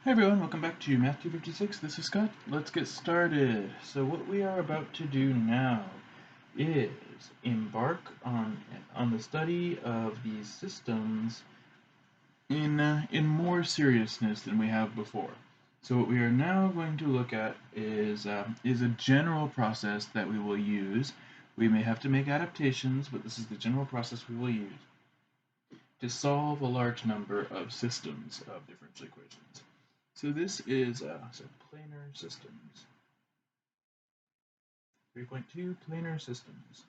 Hi everyone, welcome back to Math 256. This is Scott. Let's get started. So what we are about to do now is embark on the study of these systems in more seriousness than we have before. So what we are now going to look at is a general process that we will use. We may have to make adaptations, but this is the general process we will use to solve a large number of systems of differential equations. So this is planar systems. 3.2 planar systems.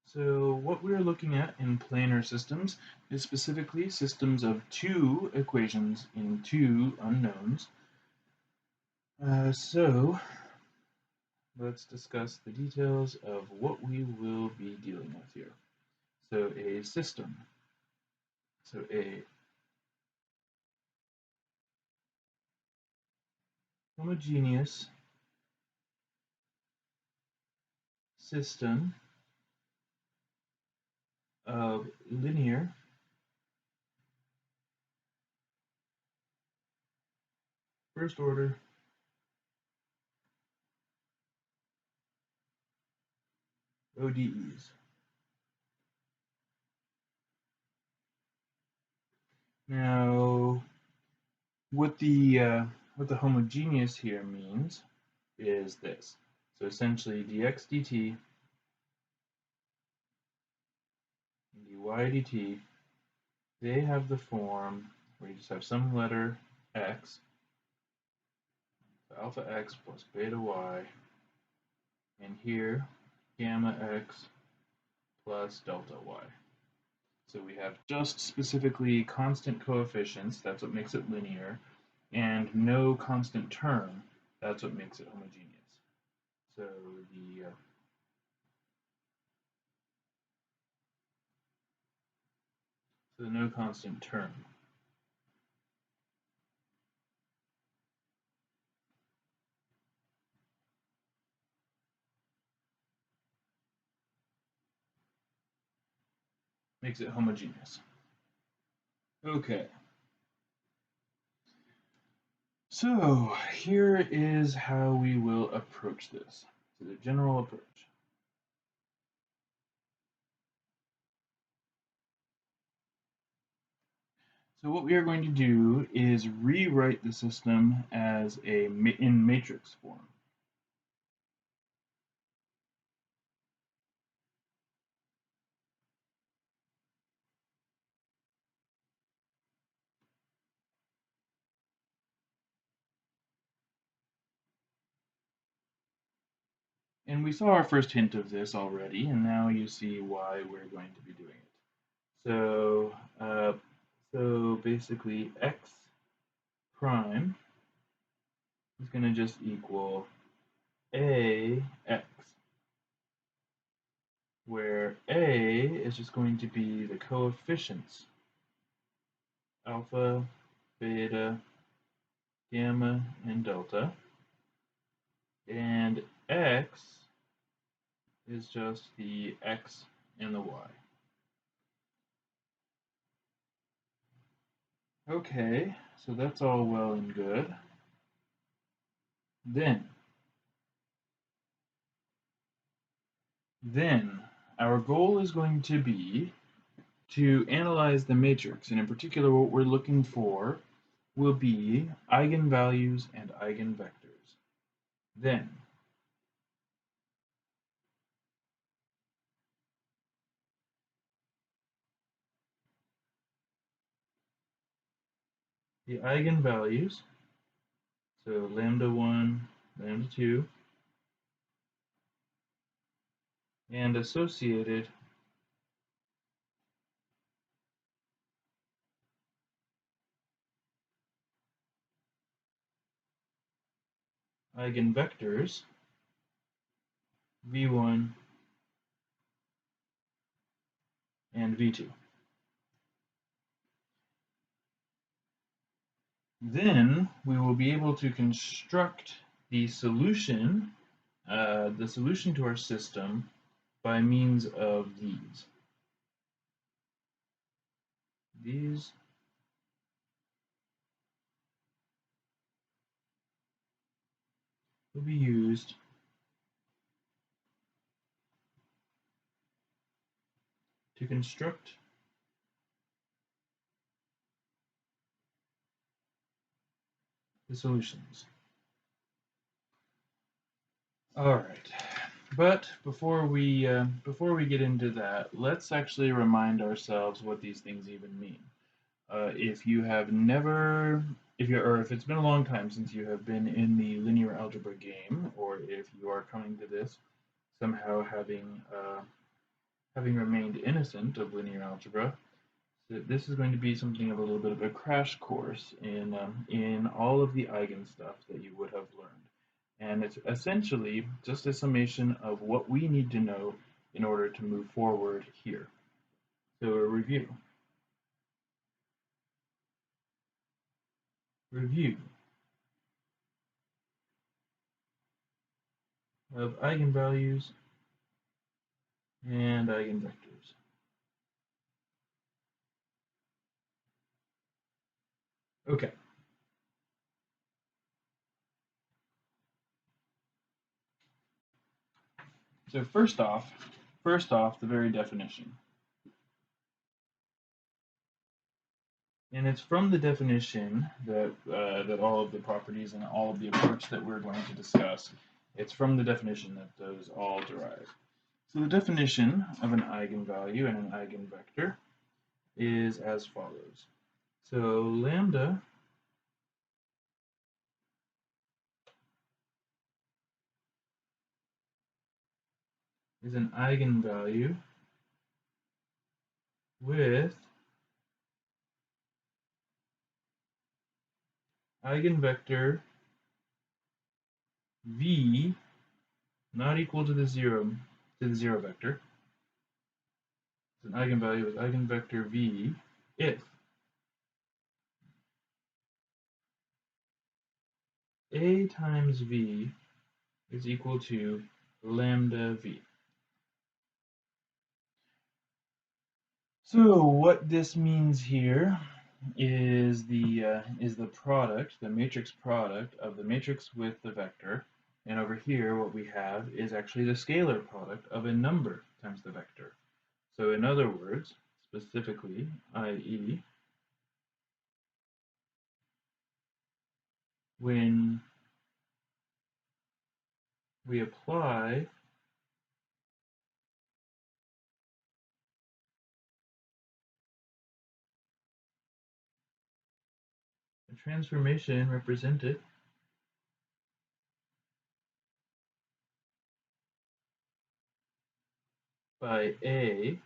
So what we're looking at in planar systems is specifically systems of two equations in two unknowns. So let's discuss the details of what we will be dealing with here. So a system. So a homogeneous system of linear first order ODEs. Now, what the homogeneous here means is this. So essentially, dx dt and dy dt, they have the form where you just have some letter x, so alpha x plus beta y, and here gamma x plus delta y. So we have just specifically constant coefficients, that's what makes it linear, and no constant term, that's what makes it homogeneous. So the no constant term. Makes it homogeneous. Okay. So here is how we will approach this. So the general approach. So what we are going to do is rewrite the system as in matrix form. And we saw our first hint of this already, and now you see why we're going to be doing it. So basically x prime is going to just equal ax, where a is just going to be the coefficients, alpha, beta, gamma, and delta, and x is just the x and the y. Okay, so that's all well and good. Then our goal is going to be to analyze the matrix, and in particular what we're looking for will be eigenvalues and eigenvectors. Then the eigenvalues, so lambda 1, lambda 2, and associated eigenvectors, v1 and v2. Then we will be able to construct the solution to our system by means of these will be used to construct the solutions. All right, but before we get into that, let's actually remind ourselves what these things even mean. If you have never, if it's been a long time since you have been in the linear algebra game, or if you are coming to this somehow having remained innocent of linear algebra, so this is going to be something of a little bit of a crash course in all of the eigen stuff that you would have learned. And it's essentially just a summation of what we need to know in order to move forward here. So a review. Review of eigenvalues and eigenvectors. Okay. So first off, the very definition. And it's from the definition that all of the properties and all of the approach that we're going to discuss, it's from the definition that those all derive. So the definition of an eigenvalue and an eigenvector is as follows. So lambda is an eigenvalue with eigenvector v not equal to the zero vector. It's an eigenvalue with eigenvector v if a times v is equal to lambda v. So what this means here is the product, the matrix product of the matrix with the vector, and over here what we have is actually the scalar product of a number times the vector. So in other words, specifically, i.e., when we apply a transformation represented by a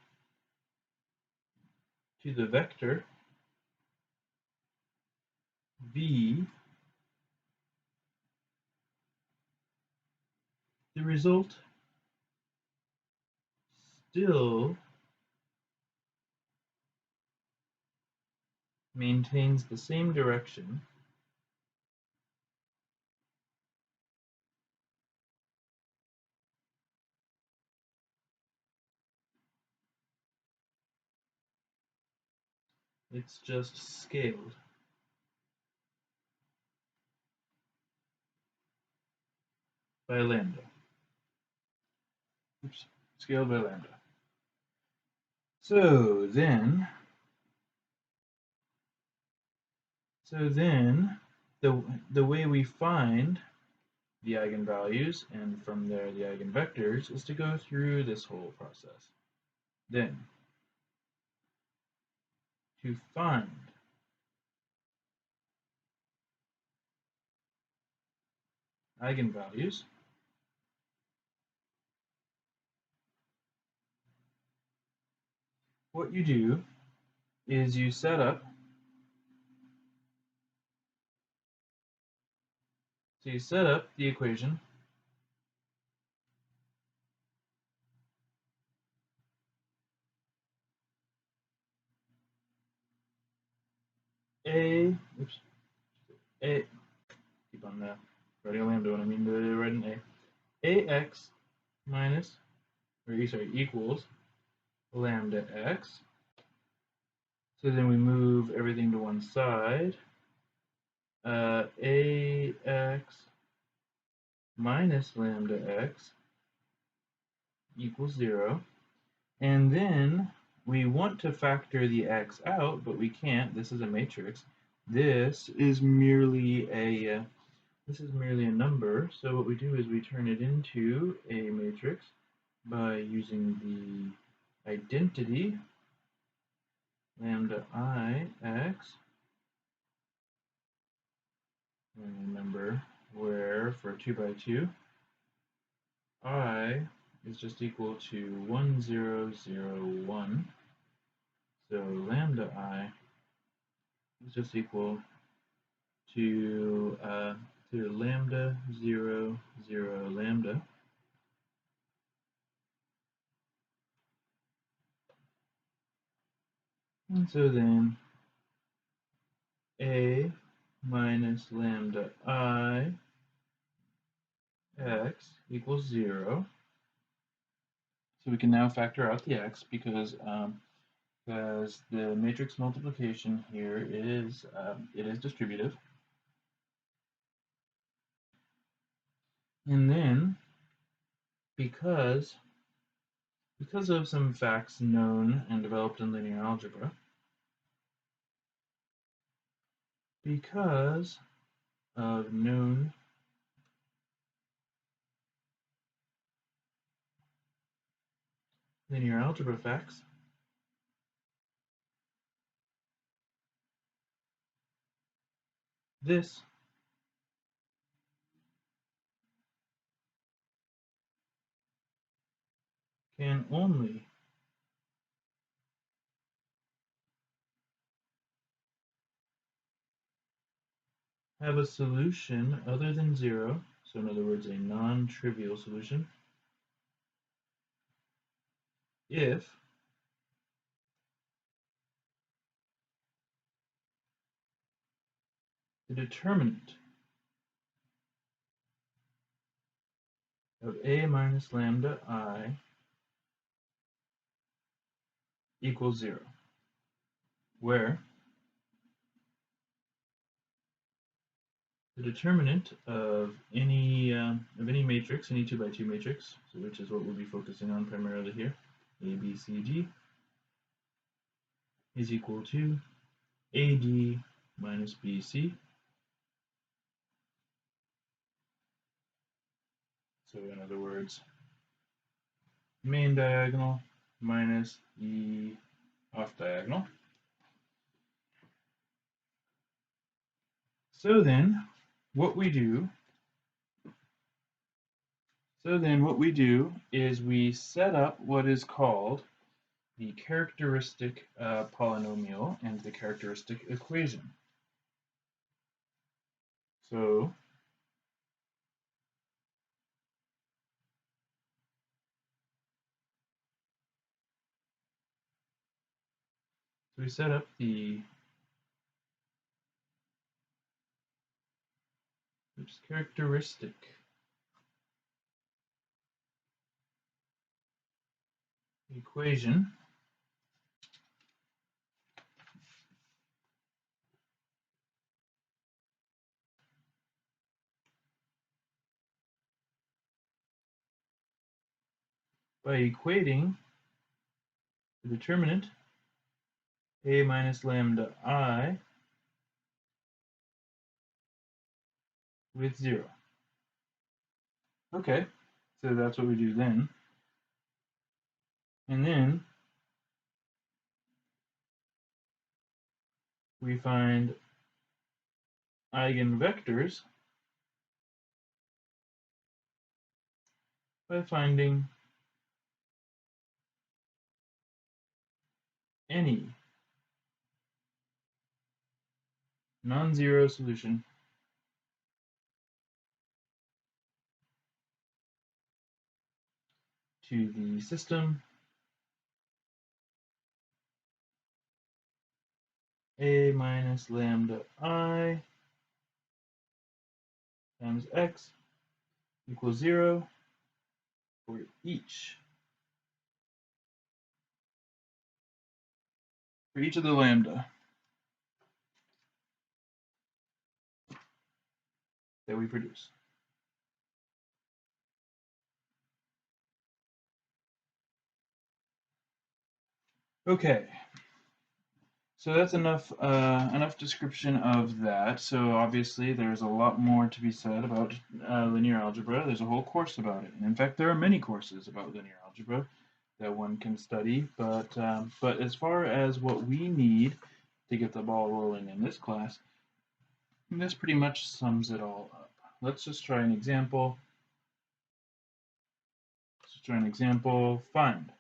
to the vector v, the result still maintains the same direction it's just scaled by lambda. Oops, scaled by lambda. So then the way we find the eigenvalues and from there the eigenvectors is to go through this whole process. Then to find eigenvalues, what you do is you set up the equation a keep on writing a lambda when I mean to write an ax minus, equals lambda x. So then we move everything to one side. Ax minus lambda x equals 0. And then we want to factor the x out, but we can't. This is a matrix. This is merely a number. So what we do is we turn it into a matrix by using the identity lambda I x. And remember where for 2 by 2, I is just equal to 1, 0, 0, 1. So lambda I is just equal to lambda 0, 0, lambda. And so then a minus lambda I x equals 0. So we can now factor out the x because the matrix multiplication here is it is distributive. And then because of some facts known and developed in linear algebra, because of known linear algebra facts, this can only have a solution other than 0, so in other words, a non-trivial solution, if the determinant of a minus lambda I equals 0, where the determinant of any matrix, any 2 by 2 matrix, so which is what we'll be focusing on primarily here, A, B, C, D, is equal to AD minus BC. So in other words, main diagonal minus the off diagonal. So then what we do is we set up what is called the characteristic polynomial and the characteristic equation. So we set up the characteristic equation by equating the determinant a minus lambda I with 0. Okay, so that's what we do then. And then we find eigenvectors by finding any non-zero solution to the system a minus lambda I times x equals 0 for each of the lambda that we produce. Okay, so that's enough description of that. So obviously there's a lot more to be said about linear algebra. There's a whole course about it. And in fact, there are many courses about linear algebra that one can study. But as far as what we need to get the ball rolling in this class, this pretty much sums it all up. Let's just try an example. Let's try an example. Find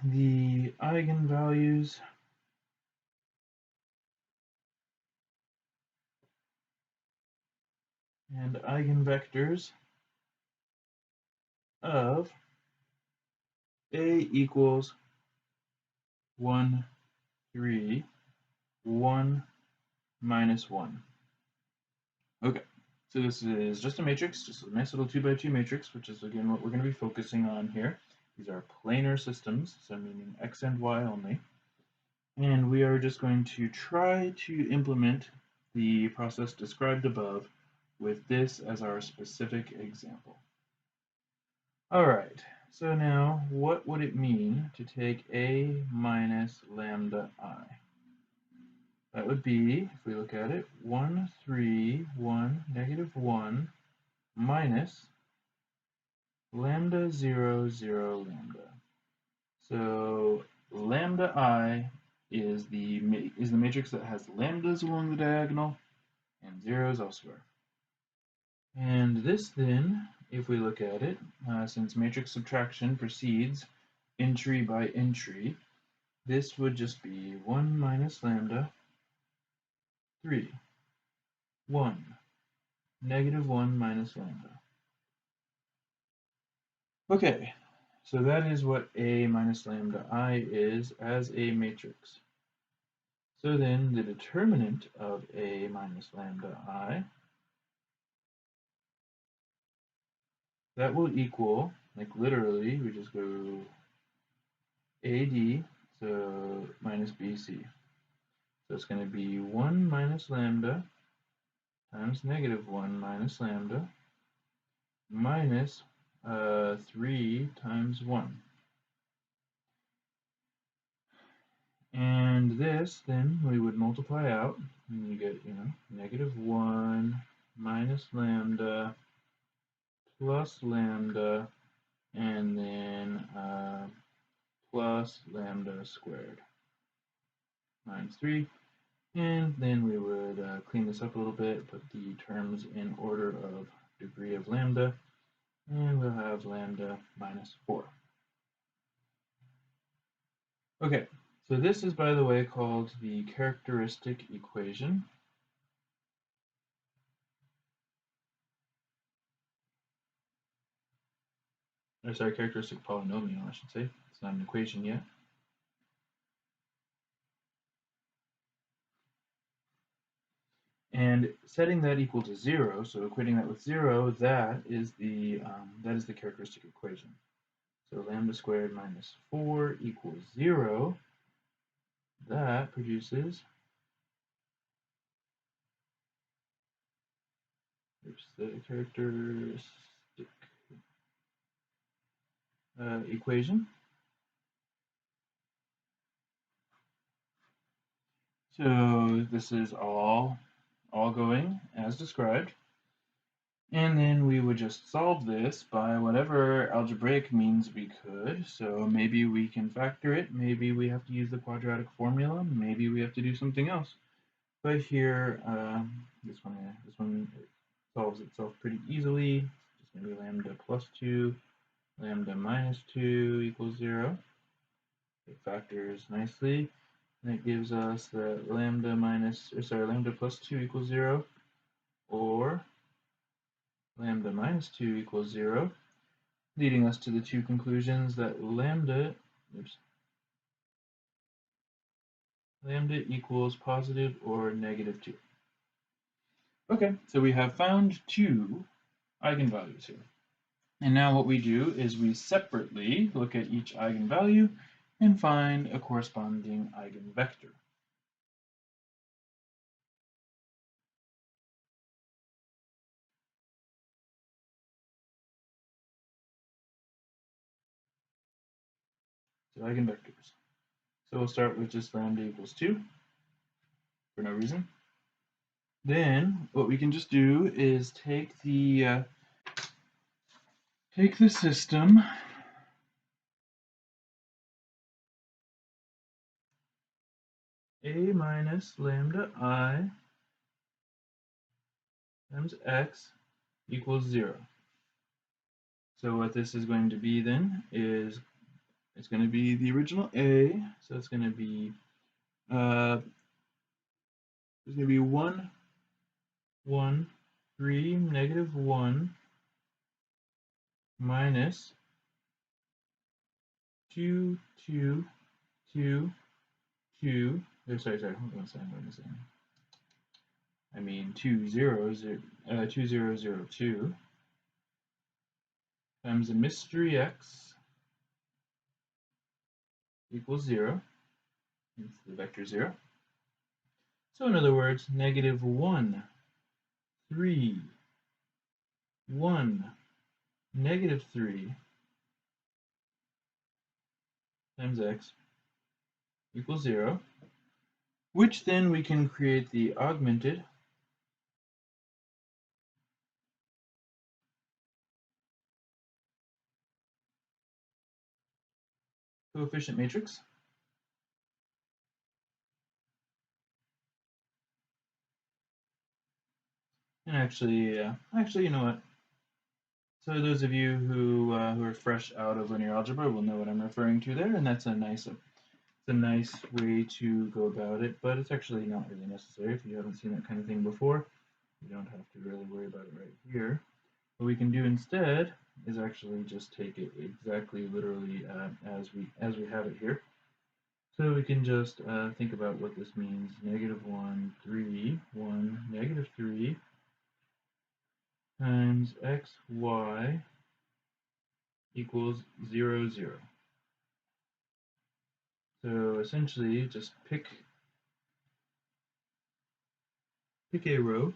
the eigenvalues and eigenvectors of A equals 1, 3, 1, minus 1. Okay, so this is just a matrix, just a nice little 2 by 2 matrix, which is again what we're going to be focusing on here. These are planar systems, so meaning x and y only. And we are just going to try to implement the process described above with this as our specific example. All right, so now what would it mean to take A minus lambda I? That would be, if we look at it, 1, 3, 1, negative 1, minus lambda 0, 0, lambda. So lambda I is the matrix that has lambdas along the diagonal and zeros elsewhere. And this then, if we look at it, since matrix subtraction proceeds entry by entry, this would just be 1 minus lambda, 3, 1, negative 1 minus lambda. Okay, so that is what A minus lambda I is as a matrix. So then the determinant of A minus lambda I, that will equal, like literally, we just go AD, so minus BC. So it's going to be 1 minus lambda times negative 1 minus lambda minus 3 times 1. And this, then, we would multiply out, and you get, negative 1 minus lambda plus lambda, and then plus lambda squared minus 3. And then we would clean this up a little bit, put the terms in order of degree of lambda, and we'll have lambda minus 4. Okay, so this is, by the way, called the characteristic equation. Or sorry, characteristic polynomial, I should say. It's not an equation yet. And setting that equal to 0, so equating that with 0, that is the characteristic equation. So lambda squared minus 4 equals 0. That produces the characteristic equation. So this is all going as described. And then we would just solve this by whatever algebraic means we could. So maybe we can factor it, maybe we have to use the quadratic formula, maybe we have to do something else. But here, this one solves itself pretty easily. Just maybe lambda plus 2, lambda minus 2 equals 0. It factors nicely, and it gives us that lambda plus 2 equals 0, or lambda minus 2 equals 0, leading us to the two conclusions that lambda equals positive or negative 2. Okay, so we have found two eigenvalues here. And now what we do is we separately look at each eigenvalue and find a corresponding eigenvector. So eigenvectors. So we'll start with just lambda equals 2 for no reason. Then what we can just do is take the system a minus lambda I times x equals 0. So what this is going to be then is it's going to be the original a, so it's going to be there's going to be 1, 1, 3, negative 1 minus 2, 2, 2, 2. Sorry, hold on a second. I mean 2, 0, 0, 2, 0, 0, 2 times a mystery x equals 0. It's the vector 0. So in other words, negative 1, 3, 1, negative 3 times x equals 0, which then we can create the augmented coefficient matrix. And actually, you know what? So those of you who are fresh out of linear algebra will know what I'm referring to there, and that's a nice way to go about it. But it's actually not really necessary if you haven't seen that kind of thing before. You don't have to really worry about it right here. What we can do instead is actually just take it exactly literally as we have it here. So we can just think about what this means. Negative 1, 3, 1, negative 3 times x, y equals 0, 0. So essentially, just pick a row.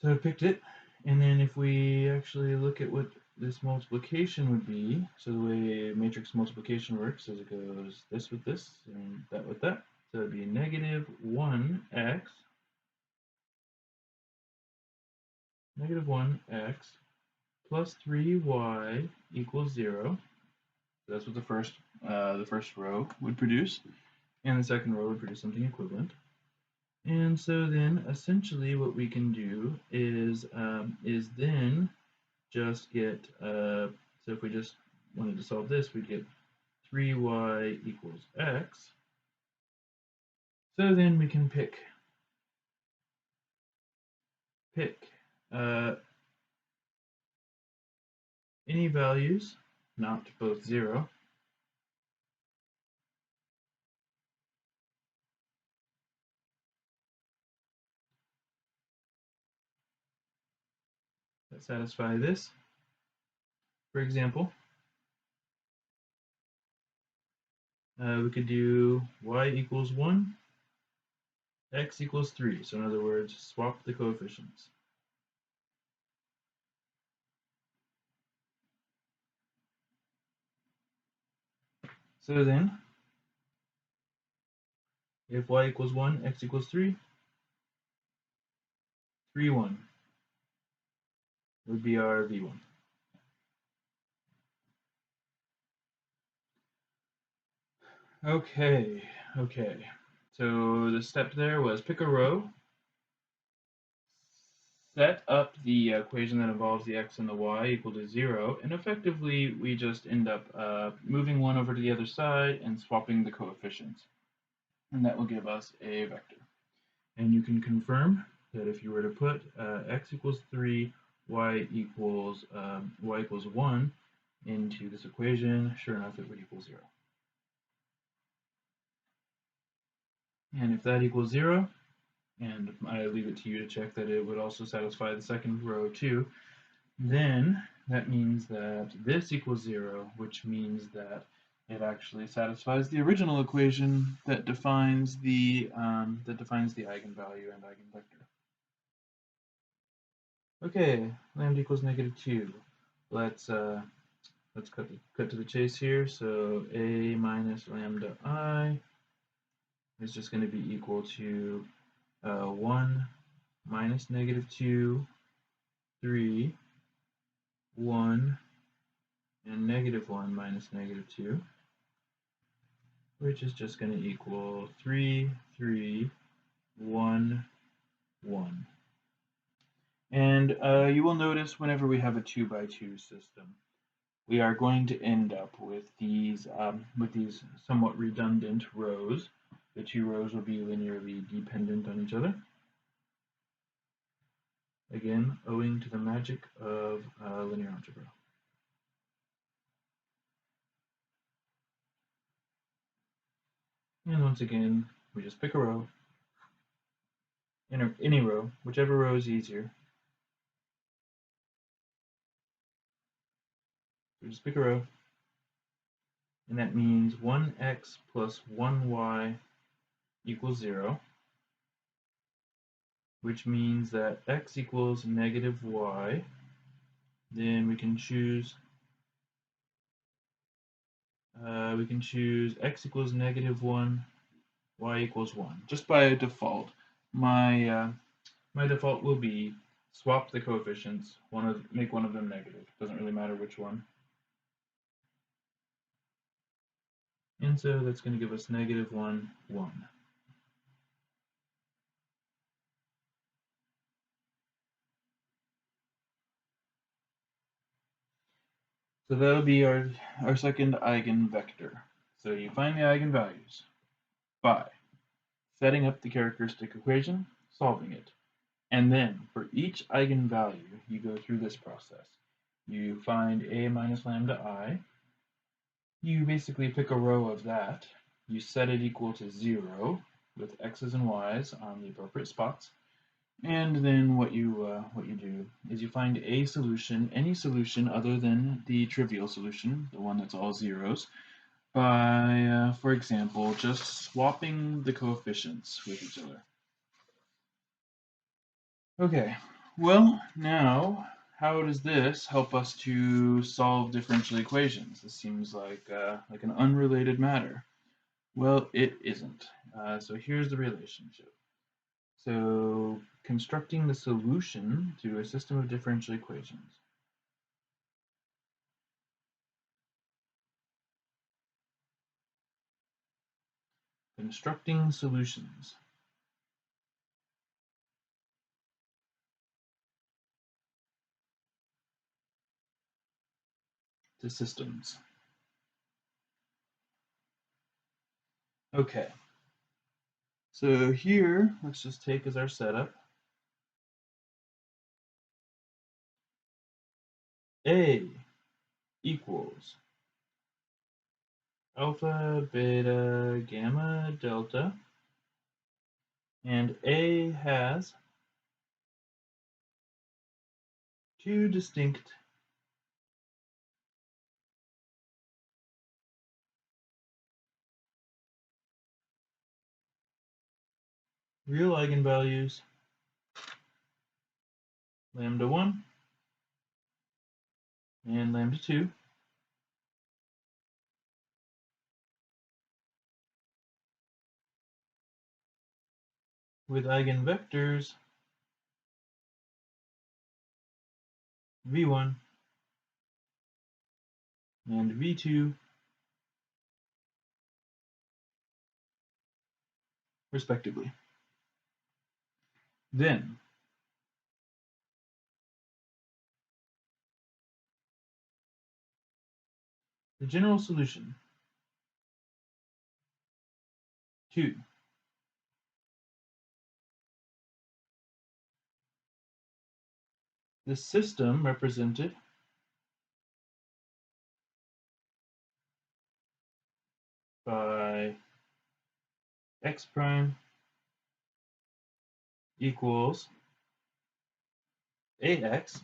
So I picked it, and then if we actually look at what this multiplication would be, so the way matrix multiplication works is it goes this with this and that with that. So it'd be negative 1x, plus 3y equals 0. That's what the first row would produce, and the second row would produce something equivalent. And so then essentially what we can do is then just get, so if we just wanted to solve this, we'd get 3y equals x. So then we can pick any values, not both 0, that satisfy this. For example, we could do y equals 1, x equals 3. So in other words, swap the coefficients. So then, if y equals 1, x equals 3, 3, 1 would be our v1. Okay. So the step there was pick a row, set up the equation that involves the x and the y equal to 0, and effectively we just end up moving one over to the other side and swapping the coefficients. And that will give us a vector. And you can confirm that if you were to put x equals 3, y equals 1 into this equation, sure enough it would equal 0. And if that equals 0, and I leave it to you to check that it would also satisfy the second row too, then that means that this equals 0, which means that it actually satisfies the original equation that defines the eigenvalue and eigenvector. Okay, lambda equals -2. Let's let's cut to the chase here. So a minus lambda I is just going to be equal to 1 minus negative 2, 3, 1, and negative 1 minus negative 2, which is just going to equal 3, 3, 1, 1. And you will notice whenever we have a 2 by 2 system, we are going to end up with these somewhat redundant rows. The two rows will be linearly dependent on each other. Again, owing to the magic of linear algebra. And once again, we just pick a row, any row, whichever row is easier. We just pick a row, and that means 1x plus 1y equals 0, which means that x equals negative y. Then we can choose x equals negative 1, y equals 1. Just by default, my default will be swap the coefficients, make one of them negative. Doesn't really matter which one. And so that's going to give us negative 1, 1. So that'll be our second eigenvector. So you find the eigenvalues by setting up the characteristic equation, solving it. And then for each eigenvalue, you go through this process. You find a minus lambda I. You basically pick a row of that. You set it equal to 0 with x's and y's on the appropriate spots. And then what you do is you find a solution, any solution other than the trivial solution, the one that's all zeros, by, for example, just swapping the coefficients with each other. Okay, well, now, how does this help us to solve differential equations? This seems like an unrelated matter. Well, it isn't. So here's the relationship. So constructing the solution to a system of differential equations. Constructing solutions. To systems. Okay. So here, let's just take as our setup A equals alpha, beta, gamma, delta, and A has two distinct real eigenvalues, lambda 1 and lambda 2, with eigenvectors v1 and v2 respectively. Then the general solution to the system represented by x prime equals ax.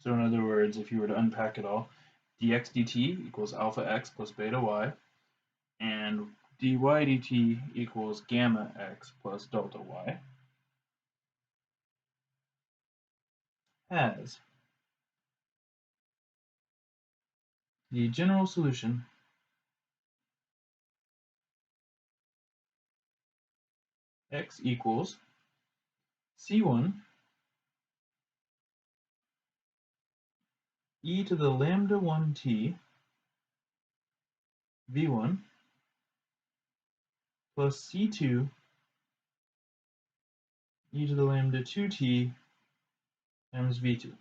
So in other words, if you were to unpack it all, dx dt equals alpha x plus beta y, and dy dt equals gamma x plus delta y, has the general solution x equals c1 e to the lambda 1t v1 plus c2 e to the lambda 2t times v2.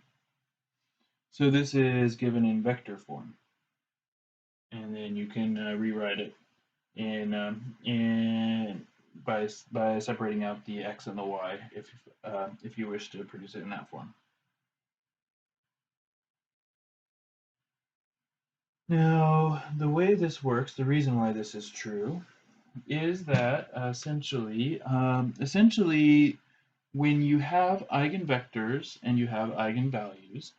So this is given in vector form, and then you can rewrite it in by separating out the x and the y if you wish to produce it in that form. Now, the way this works, the reason why this is true, is that essentially when you have eigenvectors and you have eigenvalues,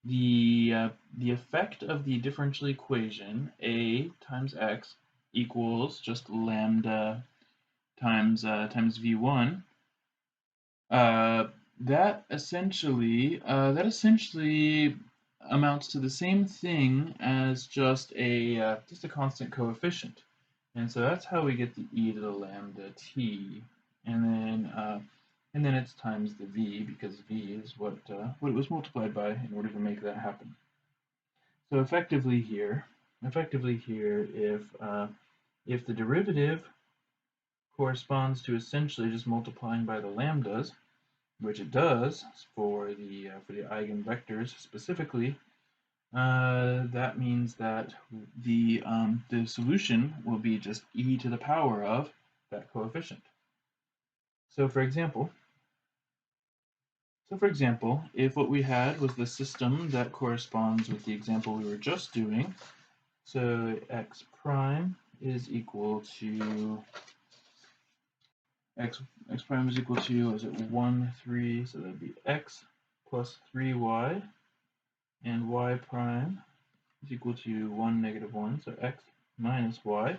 the effect of the differential equation a times x equals just lambda times v1. That essentially amounts to the same thing as just a constant coefficient, and so that's how we get the e to the lambda t, and then it's times the v, because v is what it was multiplied by in order to make that happen. So effectively here, if the derivative corresponds to essentially just multiplying by the lambdas, which it does for the eigenvectors specifically, that means that the solution will be just e to the power of that coefficient. So for example, if what we had was the system that corresponds with the example we were just doing, so x prime is equal to x prime is equal to, is it 1, 3, so that'd be x plus 3y, and y prime is equal to 1, negative 1, so x minus y,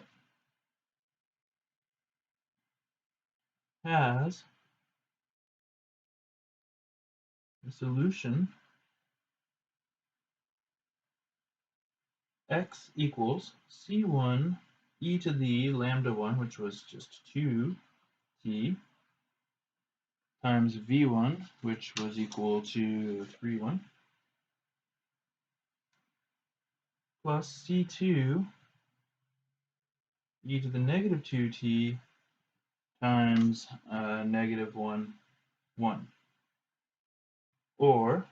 has the solution x equals c1 e to the lambda 1, which was just 2t, times v1, which was equal to 3, 1, plus c2 e to the negative 2t times negative 1, 1. Or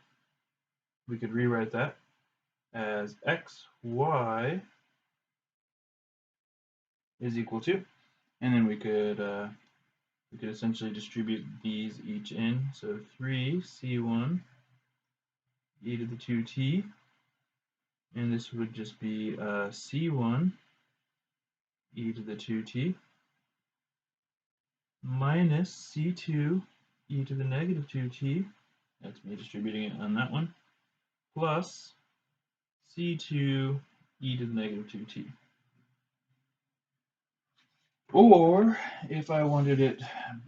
we could rewrite that as xy is equal to, and then we could essentially distribute these each in. So 3c1 e to the 2t, and this would just be c1 e to the 2t minus c2 e to the negative 2t, that's me distributing it on that one, plus c2 e to the negative 2t. Or if I wanted it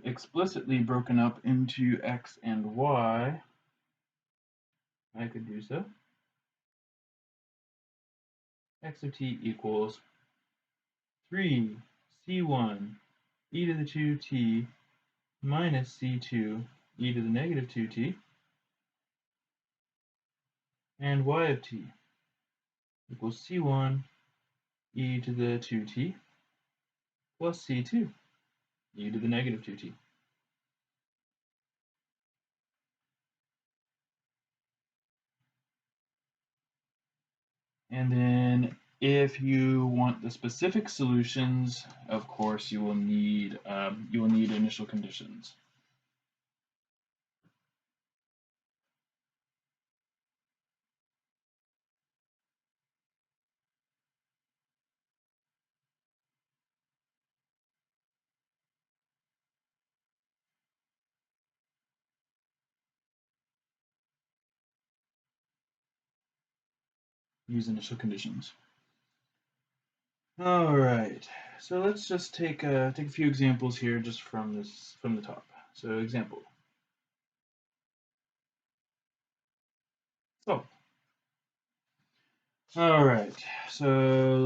explicitly broken up into x and y, I could do so. X of t equals 3c1 e to the 2t minus c2 e to the negative 2t, and y of t equals c1 e to the 2t plus c2 e to the negative 2t. And then if you want the specific solutions, of course, you will need initial conditions. Use initial conditions. All right, so let's just take a few examples here just from the top. So example. So Alright, so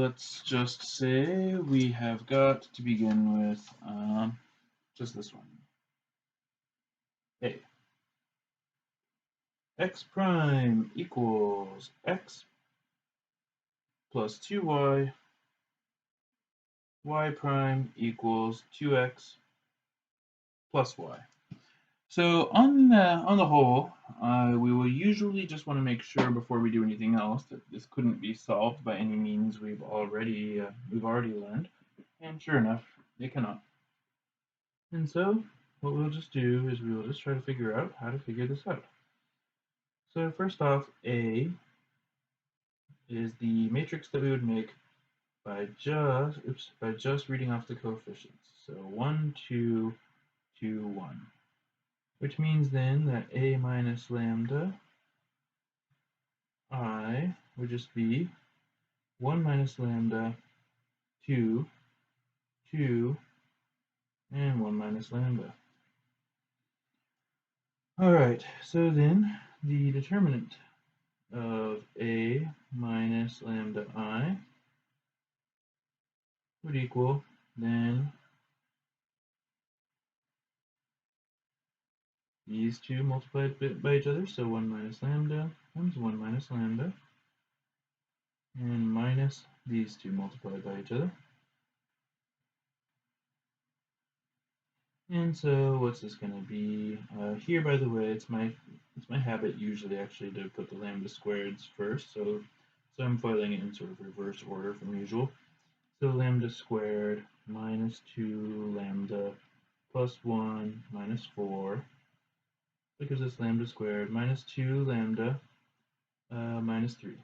let's just say we have got to begin with just this one. A. X prime equals x plus 2y, y prime equals 2x plus y. So on the whole, we will usually just want to make sure before we do anything else that this couldn't be solved by any means we've already learned, and sure enough, it cannot. And so what we'll just do is we will just try to figure out how to figure this out. So first off, A is the matrix that we would make by just reading off the coefficients. So 1, 2, 2, 1. Which means then that A minus lambda I would just be 1 minus lambda, 2, 2, and 1 minus lambda. Alright, so then the determinant of A minus lambda I would equal then these two multiplied by each other, so 1 minus lambda times 1 minus lambda, and minus these two multiplied by each other. And so what's this going to be? Here, by the way, it's my habit usually actually to put the lambda squareds first, so I'm foiling it in sort of reverse order from usual. So lambda squared minus 2 lambda plus 1 minus 4. That gives us lambda squared minus 2 lambda minus 3.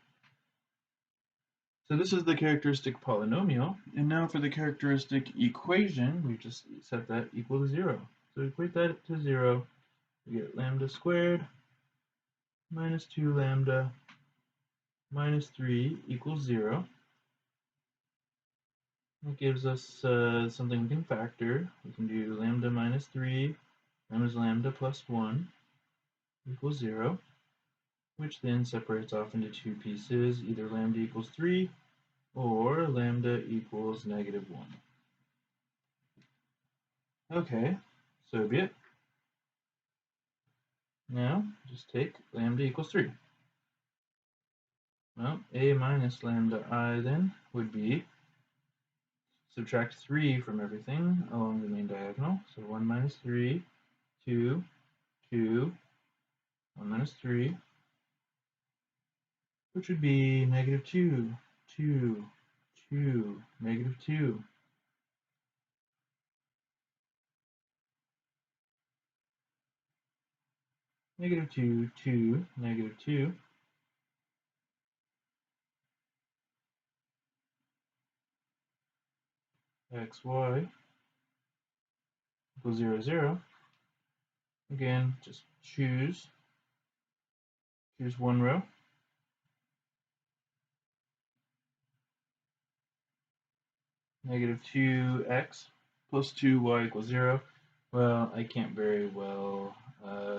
So this is the characteristic polynomial, and now for the characteristic equation, we just set that equal to 0. So equate that to 0, we get lambda squared minus 2 lambda minus 3 equals 0. That gives us something we can factor. We can do lambda minus 3 times lambda plus 1 equals 0, which then separates off into two pieces, either lambda equals 3 or lambda equals negative 1. Okay, so be it. Now, just take lambda equals 3. Well, A minus lambda I then would be subtract 3 from everything along the main diagonal. So 1 minus 3, 2, 2, 1 minus 3, which would be negative 2, 2, 2, negative 2. Negative 2, 2, negative 2. Xy equals 0, 0. Again, just choose one row. Negative 2x plus 2y equals 0. Well, I can't very well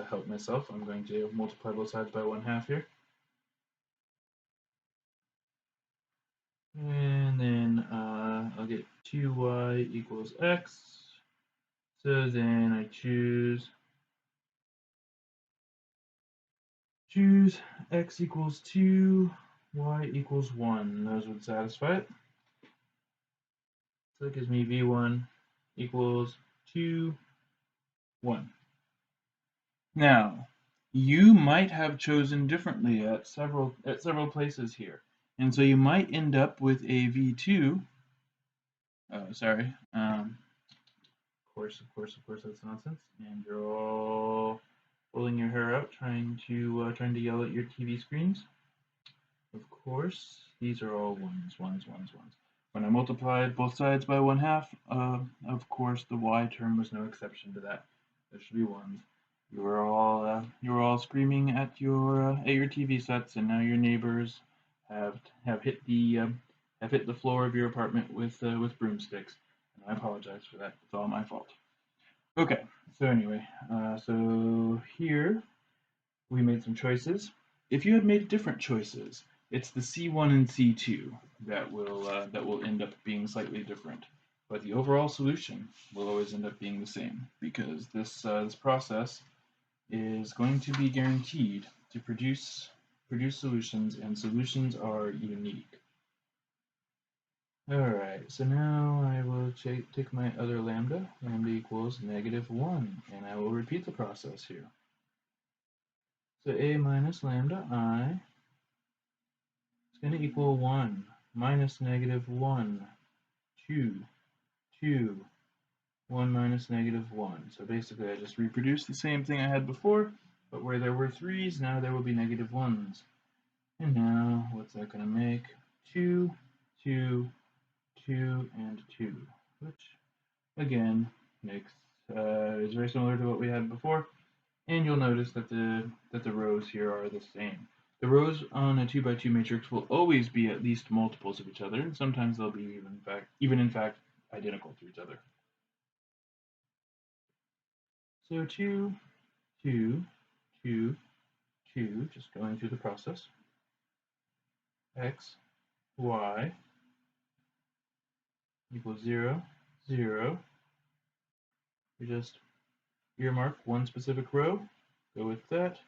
help myself. I'm going to multiply both sides by 1/2 here. And then I'll get 2y equals x. So then I choose x equals 2, y equals 1. Those would satisfy it. So that gives me v1 equals 2, 1. Now, you might have chosen differently at several places here. And so you might end up with a v2. Sorry. Of course, that's nonsense. And you're all pulling your hair out, trying to yell at your TV screens. Of course, these are all ones. When I multiplied both sides by 1/2, of course, the y term was no exception to that. There should be ones. You were all screaming at your TV sets, and now your neighbors have hit the floor of your apartment with broomsticks. And I apologize for that. It's all my fault. Okay. So anyway, so here we made some choices. If you had made different choices, It's the C1 and C2 that will end up being slightly different, but the overall solution will always end up being the same because this process is going to be guaranteed to produce solutions, and solutions are unique. Alright, so now I will take my other lambda equals -1, and I will repeat the process here. So a minus lambda I is going to equal 1 minus -1, 2, 2, 1 minus -1. So basically I just reproduced the same thing I had before, but where there were 3's, now there will be -1's. And now, what's that going to make? 2, 2, 2, and 2, which again makes is very similar to what we had before. And you'll notice that the rows here are the same. The rows on a 2x2 matrix will always be at least multiples of each other, and sometimes they'll be even in fact identical to each other. So 2, 2, 2, 2, just going through the process. X, Y equals 0, 0. We just earmark one specific row, go with that.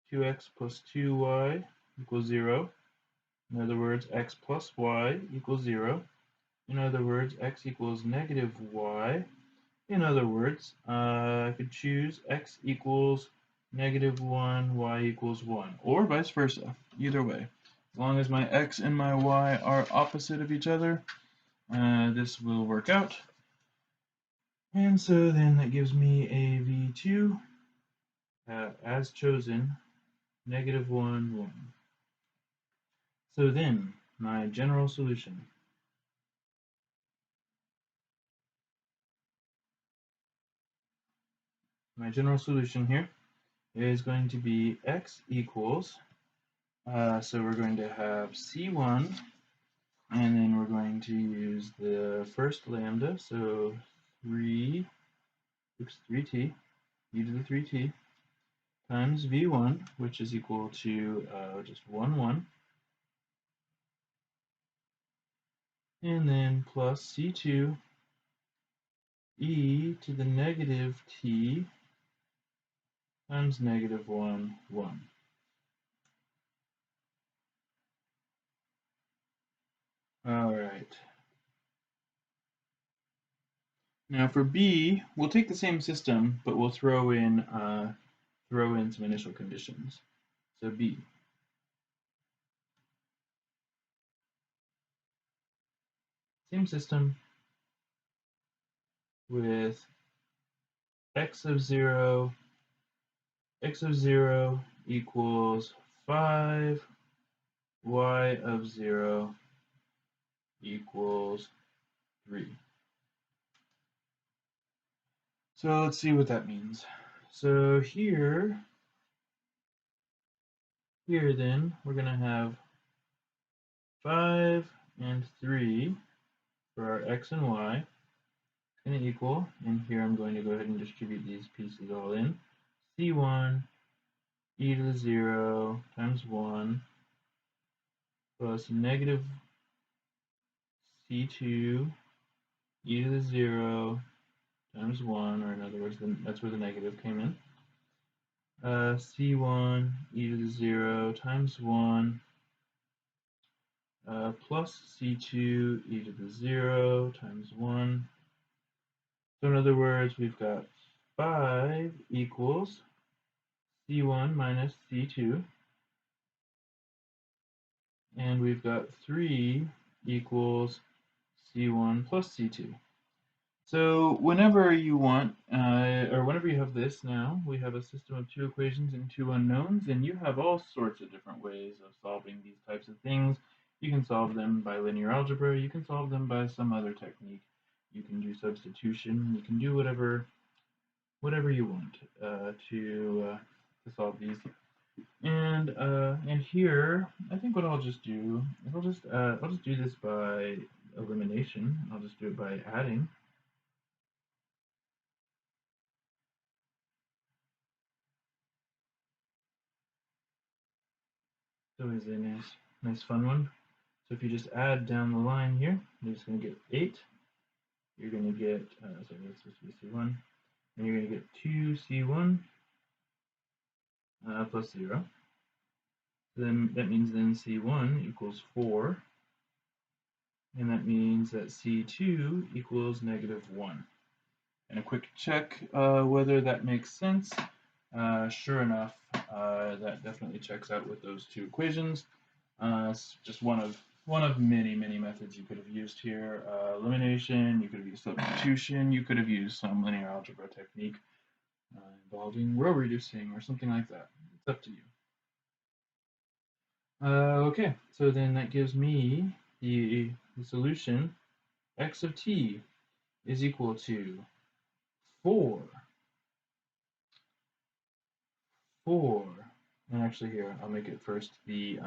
2x plus 2y equals 0. In other words, x plus y equals 0. In other words, x equals -y. In other words, I could choose x equals -1, y equals 1, or vice versa, either way. As long as my x and my y are opposite of each other, this will work out. And so then that gives me a v2 as chosen, -1, 1. So then, my general solution. My general solution here is going to be x equals, so we're going to have C1, and then we're going to use the first lambda, so 3t, e to the 3t, times v1, which is equal to just 1, 1, and then plus C2, e to the -t, times -1, 1. All right. Now for B, we'll take the same system, but we'll throw in some initial conditions. So B. Same system with x of 0 equals 5, y of 0 equals 3. So let's see what that means. So here then, we're going to have 5 and 3 for our x and y. It's going to equal, and here I'm going to go ahead and distribute these pieces all in, C1 e to the 0 times 1 plus negative C2 e to the 0 times 1, or in other words, that's where the negative came in. C1 e to the 0 times 1 plus C2 e to the 0 times 1. So in other words, we've got 5 equals C1 minus C2, and we've got 3 equals C1 plus C2. So whenever you want, or whenever you have this now, we have a system of two equations and two unknowns, and you have all sorts of different ways of solving these types of things. You can solve them by linear algebra, you can solve them by some other technique. You can do substitution, you can do whatever you want to solve these. And here, I think what I'll just do is I'll just do this by elimination. I'll just do it by adding. So as in Nice fun one. So if you just add down the line here, you're just going to get 8. You're going to get, sorry, that's supposed to be C1. And you're going to get 2C1 plus 0. Then that means then C1 equals 4. And that means that C2 equals -1. And a quick check whether that makes sense. Sure enough, that definitely checks out with those two equations. It's just one of many methods you could have used here. Elimination, you could have used substitution, you could have used some linear algebra technique involving row reducing or something like that. It's up to you. Okay, so then that gives me the solution. X of t is equal to 4. And actually here, I'll make it first the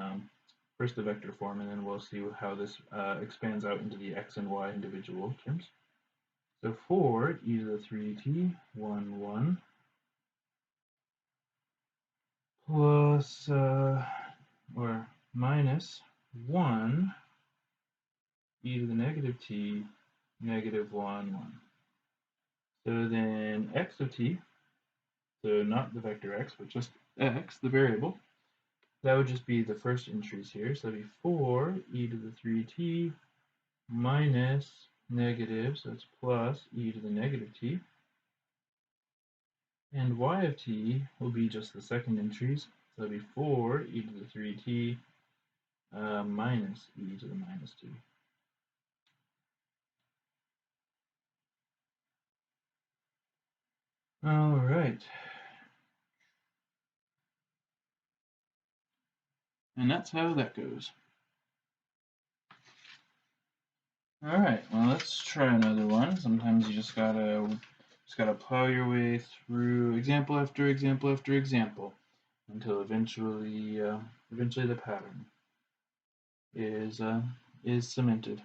vector form, and then we'll see how this expands out into the x and y individual terms. So 4 e to the 3t, 1 plus, or minus 1 e to the negative t, -1, 1. So then x of t, so not the vector x, but just x, the variable, that would just be the first entries here. So that'd be 4 e to the 3t minus negative, so it's plus e to the negative t. And y of t will be just the second entries. So that'd be 4 e to the 3t minus e to the minus 2. All right. And that's how that goes. All right, well, let's try another one. Sometimes you just gotta plow your way through example after example after example until eventually the pattern is cemented.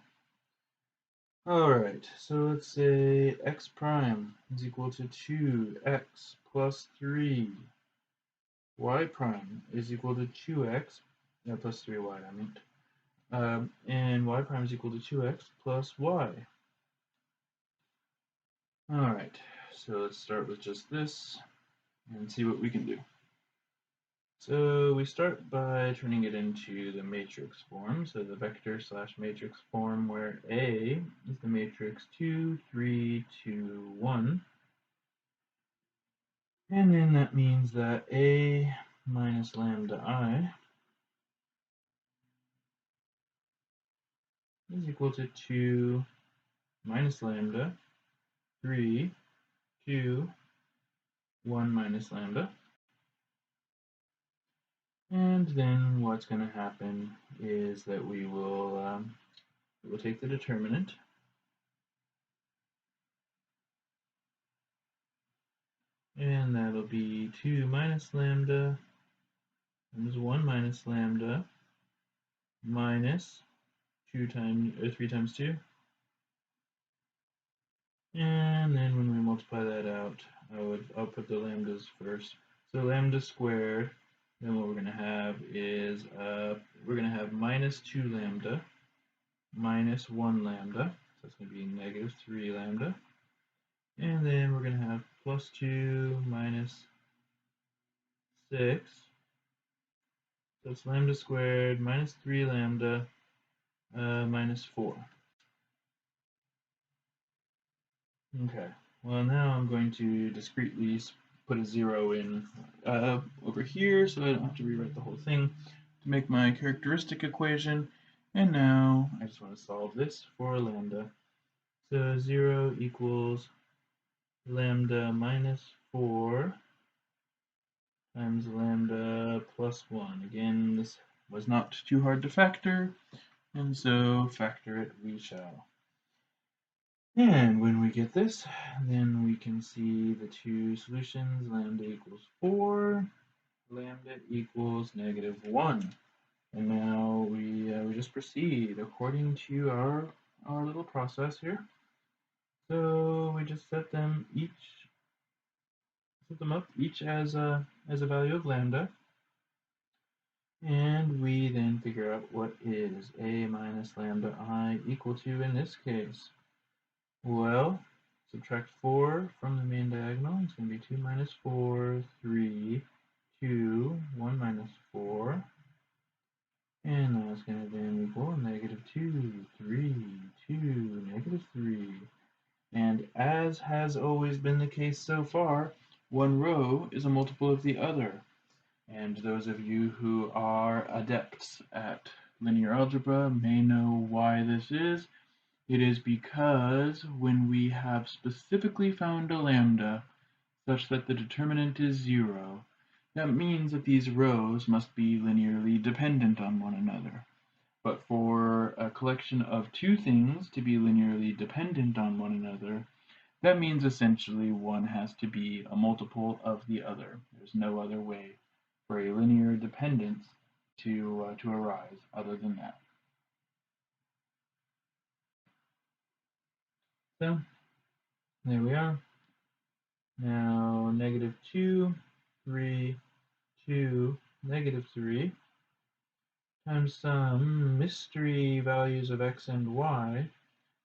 All right, so let's say x prime is equal to 2x plus 3. Y prime is equal to 2x plus 3y, I meant. And y prime is equal to 2x plus y. All right, so let's start with just this and see what we can do. So we start by turning it into the matrix form, so the vector / matrix form, where A is the matrix 2, 3, 2, 1. And then that means that A minus lambda I is equal to 2 minus lambda, 3, 2, 1 minus lambda. And then what's going to happen is that we will take the determinant, and that'll be 2 minus lambda times 1 minus lambda minus 3 times 2. And then when we multiply that out, I'll put the lambdas first. So lambda squared, then what we're going to have is we're going to have minus 2 lambda minus 1 lambda. So that's going to be -3 lambda. And then we're going to have plus 2 minus 6. So it's lambda squared minus 3 lambda minus 4. Okay, well now I'm going to discretely put a 0 in over here so I don't have to rewrite the whole thing to make my characteristic equation. And now I just want to solve this for lambda. So 0 equals lambda minus 4 times lambda plus 1. Again, this was not too hard to factor, and so factor it we shall. And when we get this, then we can see the two solutions. Lambda equals 4, lambda equals -1. And now we just proceed according to our little process here. So we just set them up each as a value of lambda. And we then figure out what is a minus lambda I equal to in this case. Well, subtract 4 from the main diagonal. It's going to be 2 minus 4, 3, 2, 1 minus 4. And that's going to then equal negative 2, 3, 2, negative 3. And as has always been the case so far, one row is a multiple of the other. And those of you who are adepts at linear algebra may know why this is. It is because when we have specifically found a lambda such that the determinant is 0, that means that these rows must be linearly dependent on one another. But for a collection of two things to be linearly dependent on one another, that means essentially one has to be a multiple of the other. There's no other way for a linear dependence to arise other than that. So there we are. Now negative 2, 3, 2, negative 3 times some mystery values of x and y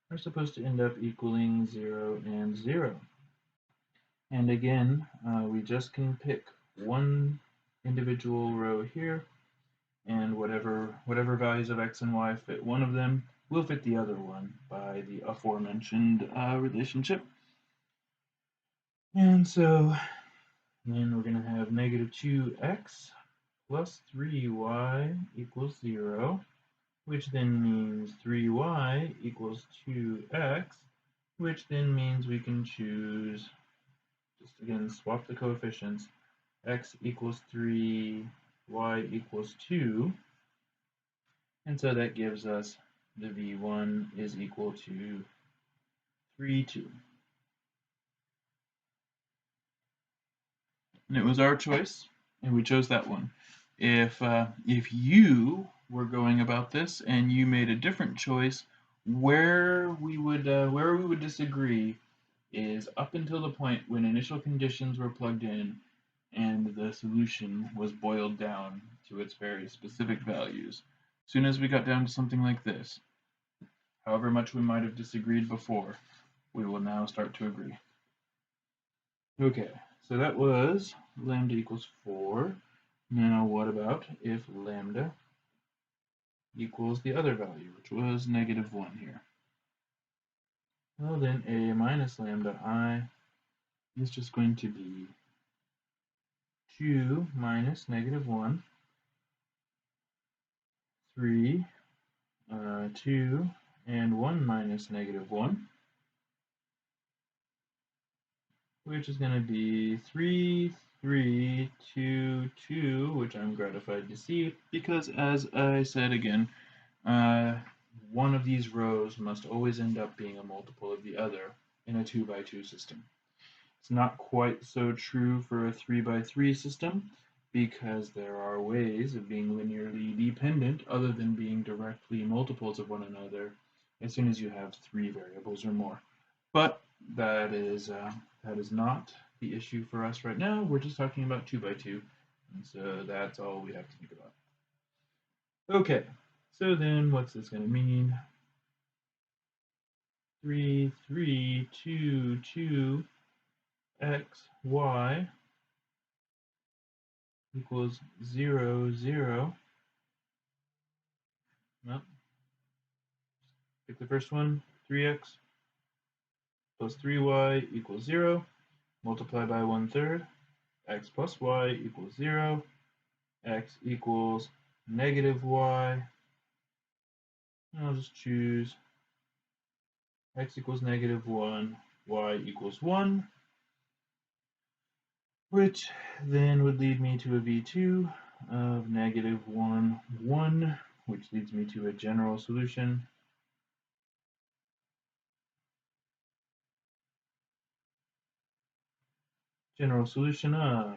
are supposed to end up equaling 0 and 0. And again, we just can pick one individual row here, and whatever values of x and y fit one of them will fit the other one by the aforementioned relationship. And so then we're going to have negative 2x plus 3y equals 0, which then means 3y equals 2x, which then means we can choose, just again, swap the coefficients, x equals 3, y equals 2, and so that gives us the v1 is equal to 3, 2. And it was our choice, and we chose that one. If you were going about this and you made a different choice, where we would disagree is up until the point when initial conditions were plugged in and the solution was boiled down to its very specific values. As soon as we got down to something like this, however much we might have disagreed before, we will now start to agree. Okay, so that was lambda equals 4. Now what about if lambda equals the other value, which was negative 1 here? Well, then a minus lambda I is just going to be 2 minus negative 1, 3, 2, and 1 minus negative 1, which is going to be 3, 3, 2, 2, which I'm gratified to see, because as I said again, one of these rows must always end up being a multiple of the other in a 2 by 2 system. It's not quite so true for a 3 by 3 system, because there are ways of being linearly dependent other than being directly multiples of one another as soon as you have 3 variables or more. But that is not the issue for us right now. We're just talking about 2 by 2, and so that's all we have to think about. Okay, so then what's this going to mean? 3, 3, 2, 2, x, y equals 0, 0. Well, pick the first one, 3x plus 3y equals 0. Multiply by 1/3. X plus y equals 0. X equals negative y. And I'll just choose x equals negative 1, y equals 1, which then would lead me to a v2 of negative 1, 1, which leads me to a general solution. General solution of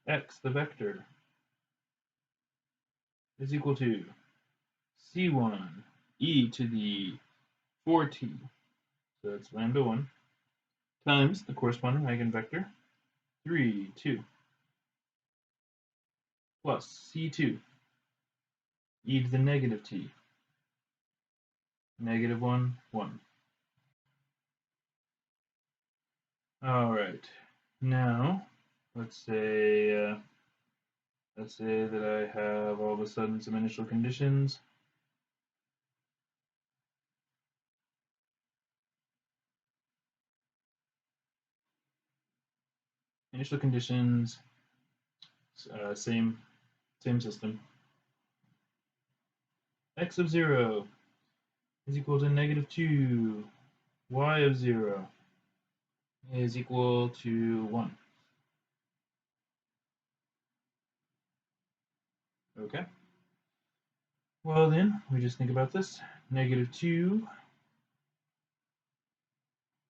x, the vector, is equal to c1 e to the 4t, so that's lambda 1, times the corresponding eigenvector, 3, 2, plus c2 e to the negative t, negative 1, 1. All right, now let's say that I have all of a sudden some initial conditions. Initial conditions, same system. X of 0 is equal to negative 2. Y of 0 is equal to 1. Okay. Well then, we just think about this. Negative 2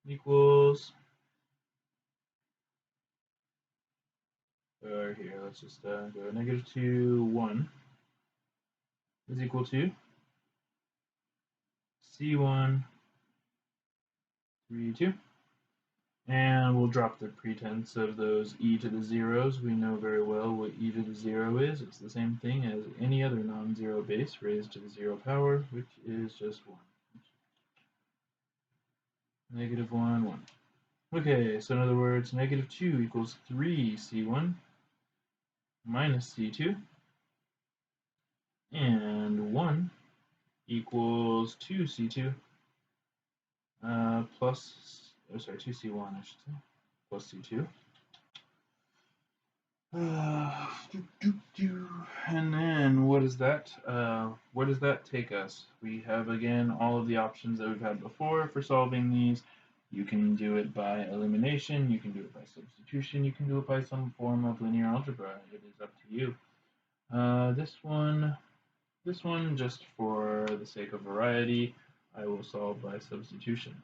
equals, here, let's just go negative 2, 1 is equal to C1, 3, 2. And we'll drop the pretense of those e to the zeros. We know very well what e to the 0 is. It's the same thing as any other non-zero base raised to the 0 power, which is just 1. Negative 1, 1. Okay, so in other words, negative 2 equals 3c1 minus c2, and 1 equals 2c2 plus, 2c1, I should say, plus c2. And then what is that? Where does that take us? We have again all of the options that we've had before for solving these. You can do it by elimination, you can do it by substitution, you can do it by some form of linear algebra. It is up to you. This one, just for the sake of variety, I will solve by substitution,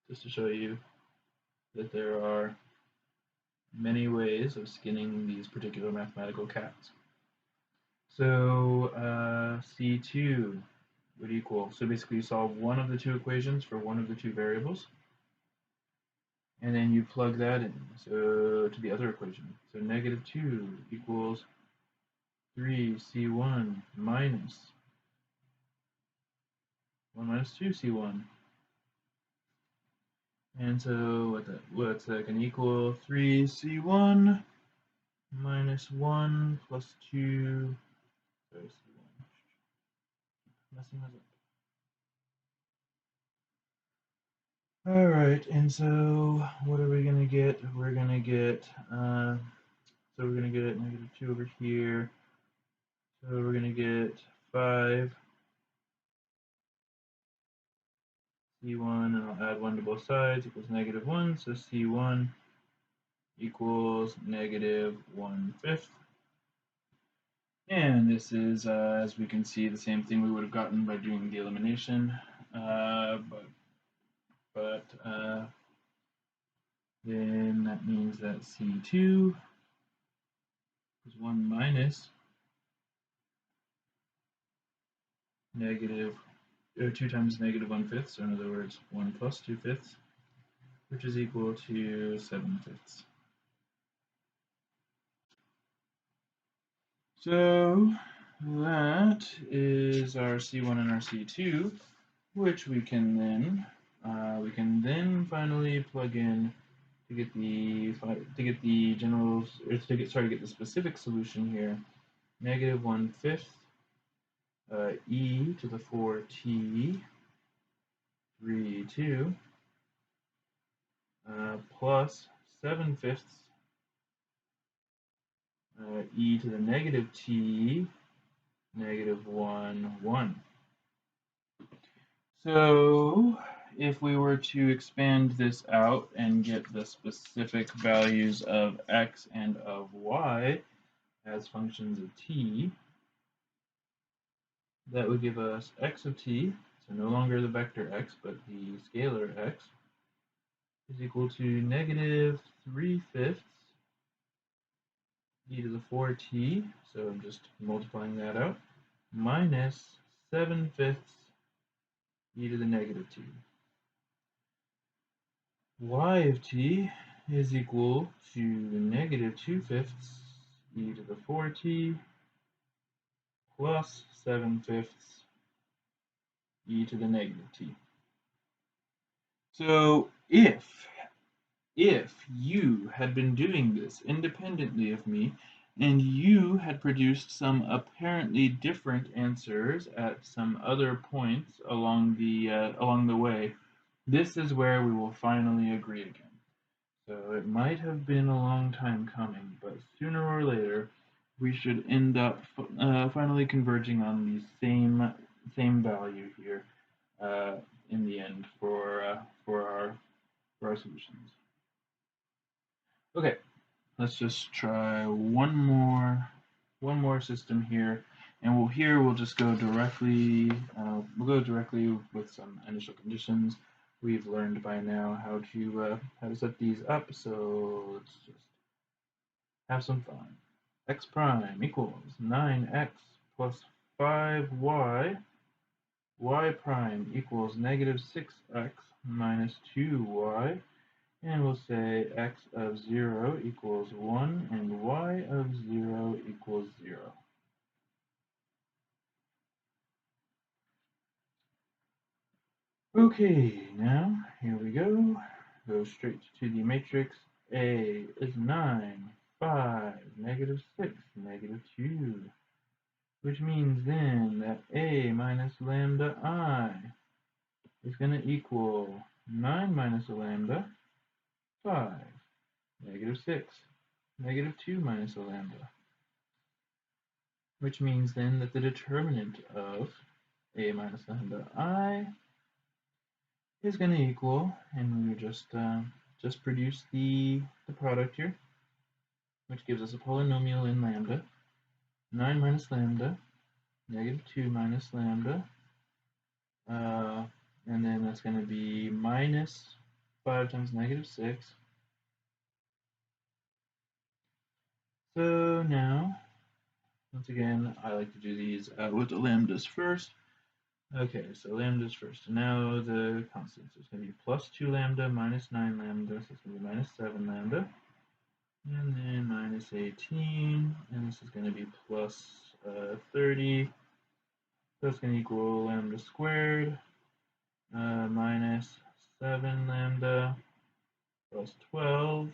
just to show you that there are many ways of skinning these particular mathematical cats. So C2 would equal, so basically you solve one of the two equations for one of the two variables, and then you plug that in so to the other equation. So negative 2 equals 3c1 minus 1 minus 2c1. And so what's that going to equal? 3c1 minus 1 plus 2. Sorry, c1. Messing this up. All right, and so what are we going to get? We're going to get, so we're going to get negative 2 over here. So we're going to get 5 c1, and I'll add 1 to both sides, equals negative 1. So c1 equals negative 1/5. And this is, as we can see, the same thing we would have gotten by doing the elimination. But then that means that C2 is 1 minus negative, 2 times negative 1/5, so in other words, 1 plus 2/5, which is equal to 7/5. So that is our C1 and our C2, which we can then finally plug in to get the general, or to get the specific solution here. Negative 1/5 e to the 4t 3, 2 plus 7/5 e to the negative t negative 1, 1. So if we were to expand this out and get the specific values of x and of y as functions of t, that would give us x of t, so no longer the vector x, but the scalar x, is equal to negative 3/5 e to the 4t, so I'm just multiplying that out, minus 7/5 e to the negative t. Y of t is equal to negative 2/5 e to the 4t plus 7/5 e to the negative t. So if you had been doing this independently of me, and you had produced some apparently different answers at some other points along the way, this is where we will finally agree again. So it might have been a long time coming, but sooner or later we should end up finally converging on the same value here in the end for our solutions. Okay, let's just try one more system here, and we'll just go directly with some initial conditions. We've learned by now how to set these up, so let's just have some fun. X prime equals 9x plus 5y. Y prime equals negative 6x minus 2y. And we'll say x of 0 equals 1 and y of 0 equals 0. Okay, now here we go. Go straight to the matrix. A is 9, 5, negative 6, negative 2. Which means then that A minus lambda I is going to equal 9 minus a lambda, 5, negative 6, negative 2 minus a lambda. Which means then that the determinant of A minus lambda I is going to equal, and we just produce the product here, which gives us a polynomial in lambda, 9 minus lambda, negative 2 minus lambda, and then that's going to be minus 5 times negative 6. So now, once again, I like to do these with the lambdas first. Okay, so lambdas first. Now the constants. It's going to be plus 2 lambda minus 9 lambda, so it's going to be minus 7 lambda. And then minus 18, and this is going to be plus 30. So it's going to equal lambda squared minus 7 lambda plus 12,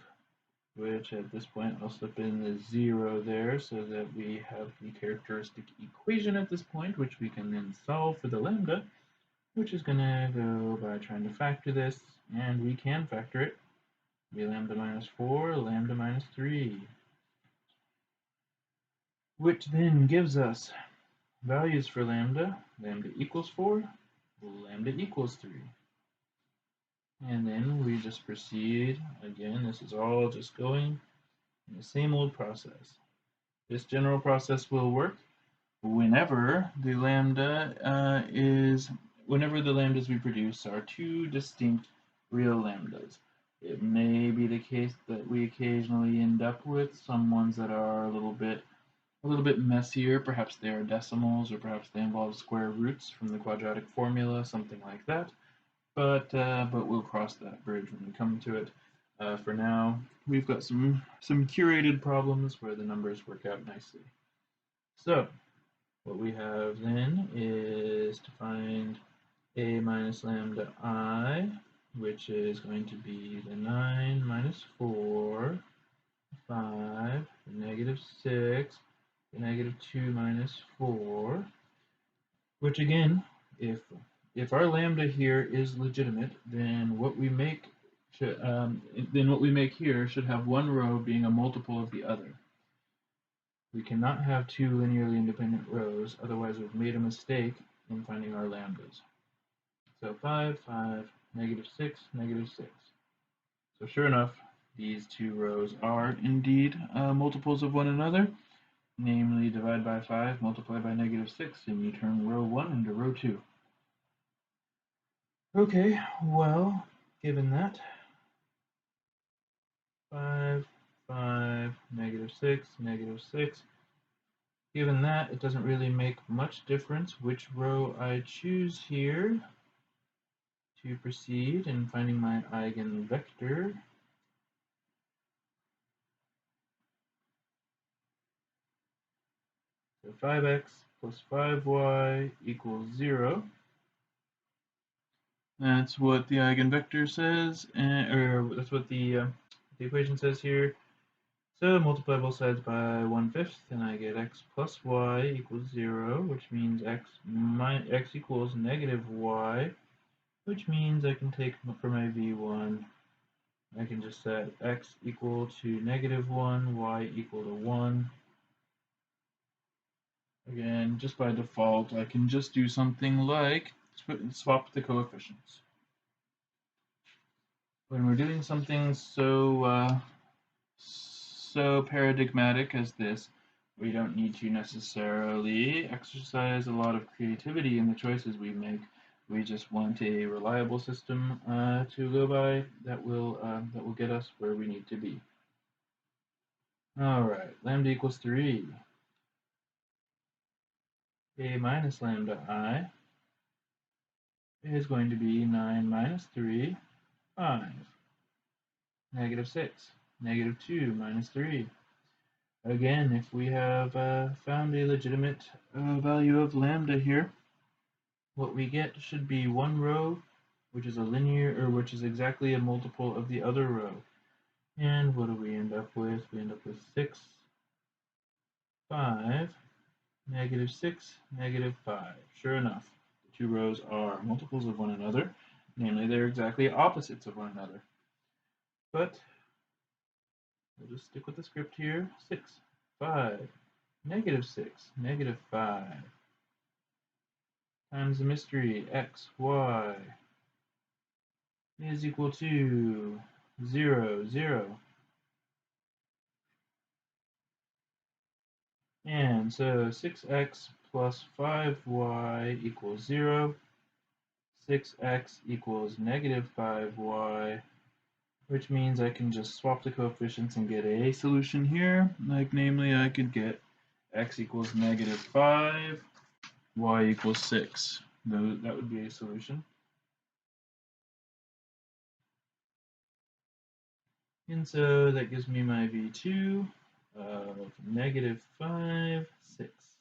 which at this point I'll slip in the 0 there so that we have the characteristic equation at this point, which we can then solve for the lambda, which is going to go by trying to factor this, and we can factor it. Be lambda minus 4, lambda minus 3, which then gives us values for lambda. Lambda equals 4, lambda equals 3. And then we just proceed. Again, this is all just going in the same old process. This general process will work whenever the lambdas we produce are two distinct real lambdas. It may be the case that we occasionally end up with some ones that are a little bit messier. Perhaps they are decimals, or perhaps they involve square roots from the quadratic formula, something like that. But we'll cross that bridge when we come to it. For now, we've got some curated problems where the numbers work out nicely. So what we have then is to find A minus lambda I, which is going to be the 9 minus 4, 5, negative 6, the negative 2 minus 4, which again, if our lambda here is legitimate, then what we make here should have one row being a multiple of the other. We cannot have two linearly independent rows, otherwise we've made a mistake in finding our lambdas. So 5, 5, negative 6, negative 6. So sure enough, these two rows are indeed multiples of one another. Namely, divide by 5, multiply by negative 6, and you turn row 1 into row 2. Okay, well, given that, 5, 5, negative 6, negative 6, given that, it doesn't really make much difference which row I choose here to proceed in finding my eigenvector. So 5x plus 5y equals 0. That's what the eigenvector says, or that's what the equation says here. So multiply both sides by 1/5, and I get x plus y equals 0, which means x equals negative y, which means I can take for my v1, I can just set x equal to -1, y equal to 1. Again, just by default, I can just do something like swap the coefficients. When we're doing something so paradigmatic as this, we don't need to necessarily exercise a lot of creativity in the choices we make. We just want a reliable system to go by that will get us where we need to be. All right, lambda equals 3. A minus lambda I is going to be 9 minus 3, 5. Negative 6. Negative 2 minus 3. Again, if we have found a legitimate value of lambda here, what we get should be one row, which is a linear, or which is exactly a multiple of the other row. And what do we end up with? We end up with 6, 5, negative 6, negative 5. Sure enough, the two rows are multiples of one another, namely they're exactly opposites of one another. But we'll just stick with the script here. 6, 5, negative 6, negative 5. Times the mystery, x, y is equal to 0, 0. And so 6x plus 5y equals 0. 6x equals negative 5y, which means I can just swap the coefficients and get a solution here. Like, namely, I could get x equals negative 5, y equals 6. That would be a solution. And so that gives me my v2 of negative 5, 6.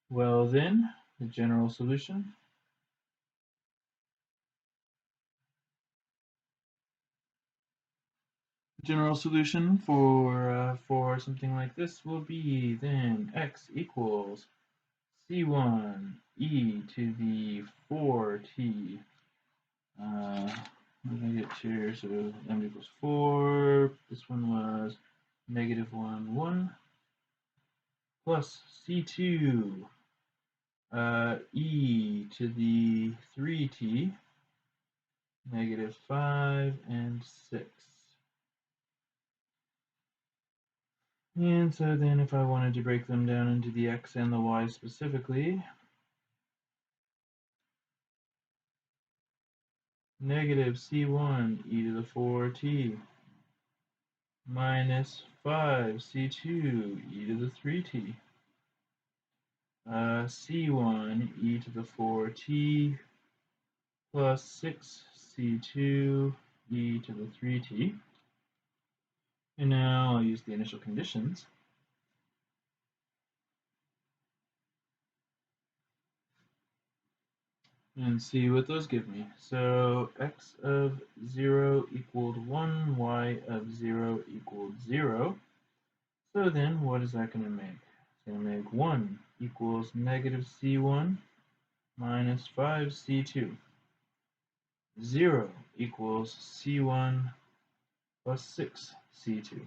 Well then, the general solution for something like this will be then x equals c1 e to the 4t. What did I get here? So m equals 4. This one was negative 1, 1 plus c2 e to the 3t, negative 5 and 6. And so then if I wanted to break them down into the x and the y specifically, negative c1 e to the 4t minus 5 c2 e to the 3t, c1 e to the 4t plus 6 c2 e to the 3t. And now I'll use the initial conditions. And see what those give me. So x of 0 equaled 1, y of 0 equaled 0. So then what is that going to make? It's going to make 1 equals negative c1 minus 5c2. 0 equals c1 plus 6c2.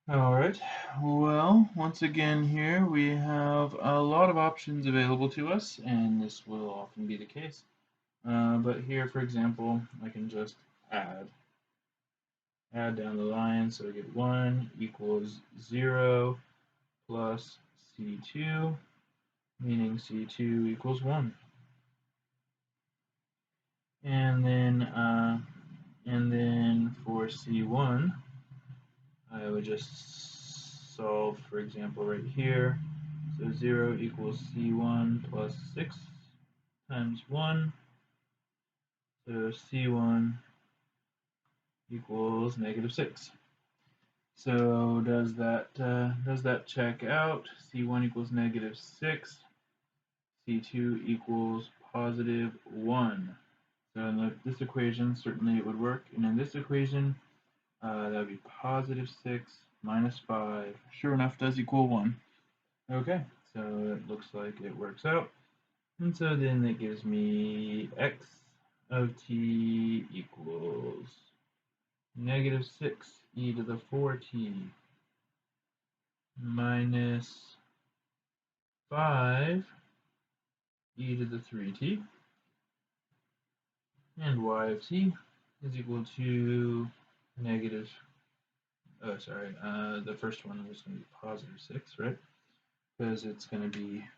Alright, well, once again here we have a lot of options available to us, and this will often be the case. But here, for example, I can just add down the line, so I get 1 equals 0 plus c2, meaning c2 equals 1. And then for c1, I would just solve, for example, right here. So 0 equals c1 plus 6 times 1. So c1 equals negative 6. So does that check out? C1 equals -6. C2 equals +1. So in this equation, certainly it would work. And in this equation, that would be +6 minus 5. Sure enough, does equal 1. Okay, so it looks like it works out. And so then it gives me x of t equals -6 e to the 4t minus 5 e to the 3t, and y of t is equal to negative, the first one is going to be +6, right? Because it's going to be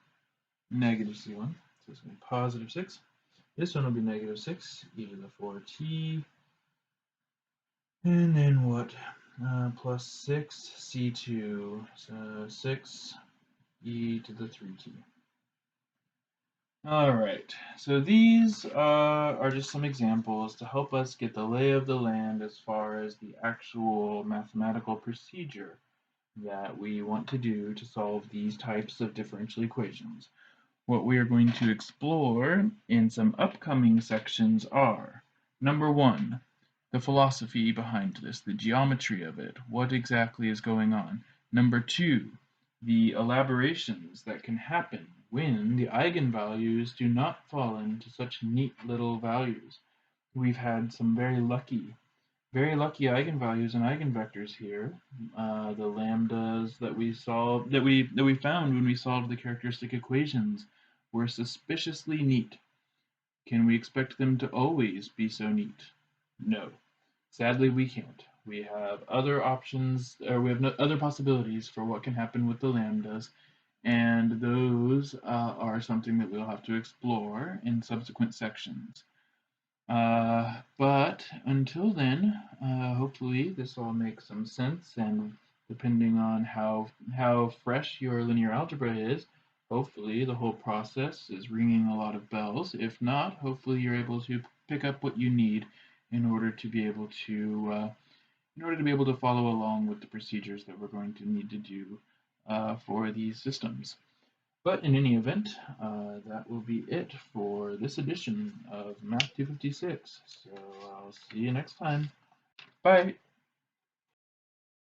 negative c1, so it's going to be +6. This one will be -6 e to the 4t, and then what? Plus 6 c2, so 6 e to the 3t. All right, so these are just some examples to help us get the lay of the land as far as the actual mathematical procedure that we want to do to solve these types of differential equations. What we are going to explore in some upcoming sections are, number 1, the philosophy behind this, the geometry of it, what exactly is going on. Number 2, the elaborations that can happen when the eigenvalues do not fall into such neat little values. We've had some very lucky eigenvalues and eigenvectors here. The lambdas that we solved, that we found when we solved the characteristic equations, were suspiciously neat. Can we expect them to always be so neat? No. Sadly, we can't. We have other options, or we have other possibilities for what can happen with the lambdas, and those are something that we'll have to explore in subsequent sections. But until then, hopefully this all makes some sense, and depending on how fresh your linear algebra is, hopefully the whole process is ringing a lot of bells. If not, hopefully you're able to pick up what you need in order to be able to follow along with the procedures that we're going to need to do for these systems. But in any event, that will be it for this edition of Math 256. So I'll see you next time. Bye.